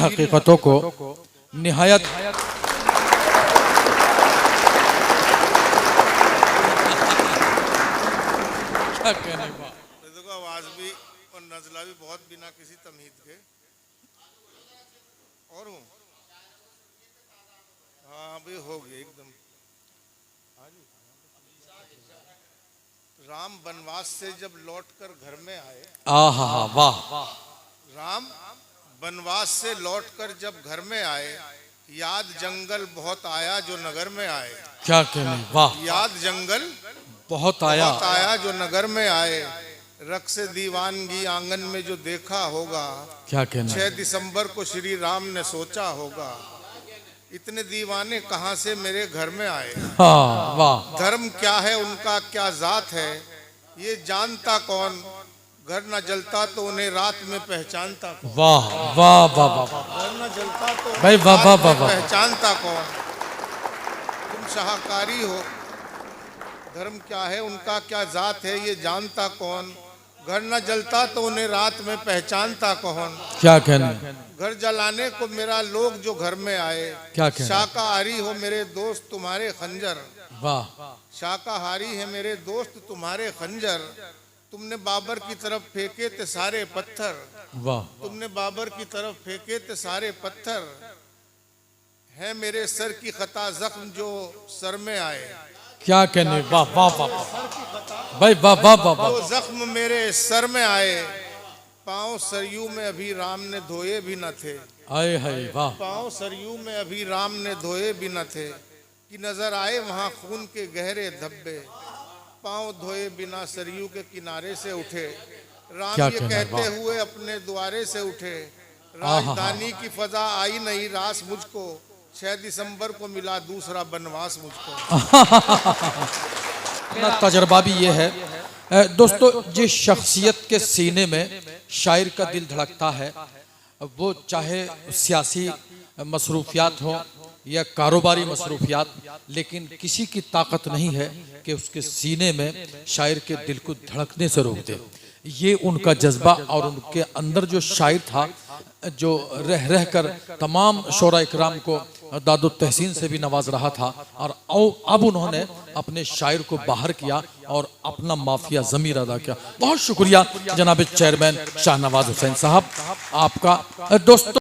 हकीकतों को निहायत क्या कहने का। देखो आवाज भी और नजला भी बहुत बिना किसी तमीज के। और हूँ हाँ अभी हो गया एकदम। हाँ जी। राम वनवास से जब लौटकर घर में आए, आहा वाह, राम वनवास से लौटकर जब घर में आए, याद जंगल बहुत आया जो नगर में आए। क्या कहने वाह, याद जंगल बहुत आया, बहुत आया जो नगर में आए। रक्स दीवानगी आंगन में जो देखा होगा, क्या कहने 6 दिसंबर को श्री राम ने सोचा होगा। इतने दीवाने कहाँ से मेरे घर में आए। हाँ वाह, धर्म क्या है उनका क्या जात है, ये जानता कौन। घर न जलता तो उन्हें रात में पहचानता कौन। वाह वाह वाह वाह, घर न जलता तो भाई वाह वाह रात वाह में वाह, पहचानता कौन। तुम शाहकारी हो, धर्म क्या है उनका क्या जात है, ये जानता कौन। घर न जलता तो उन्हें रात में पहचानता कौन। क्या कहने, घर जलाने को मेरा लोग जो घर में आए। क्या कहने, शाकाहारी हो मेरे दोस्त तुम्हारे खंजर। वाह, शाकाहारी है मेरे दोस्त तुम्हारे खंजर। तुमने बाबर की तरफ फेंके थे सारे पत्थर। वाह, तुमने बाबर की तरफ फेंके थे सारे पत्थर। है मेरे सर की खता जख्म जो सर में आए। क्या कहने वाह वाह वाह, भाई वाह वाह वाह वाह, वो जख्म मेरे सर में आए। पाँव सरयू में अभी राम ने धोए भी न थे। आए हाय वाह, पाँव सरयू में अभी राम ने धोए भी न थे, कि नजर आए वहाँ खून के गहरे धब्बे। पाँव धोए बिना सरयू के किनारे से उठे। राम क्या ये कहना, कहते वाह। हुए अपने द्वारे से उठे। आहा। राजधानी की फजा आई नहीं रास मुझको। 6 दिसंबर को मिला दूसरा बनवास मुझको। अपना तजर्बा भी ये है दोस्तों, जिस शख्सियत के सीने में शायर का दिल धड़कता है, वो चाहे सियासी मसरूफियात हो या कारोबारी मसरूफियात, लेकिन किसी की ताकत नहीं है कि उसके सीने में शायर के दिल को धड़कने से रोक दे। ये उनका जज्बा और उनके अंदर जो शायर था, जो रह रह कर तमाम शोरा इकराम को दादो तहसीन से भी नवाज रहा था, और अब उन्होंने अपने शायर को बाहर किया और अपना माफिया ज़मीर अदा किया। बहुत शुक्रिया जनाब चेयरमैन शाहनवाज हुसैन साहब आपका। दोस्तों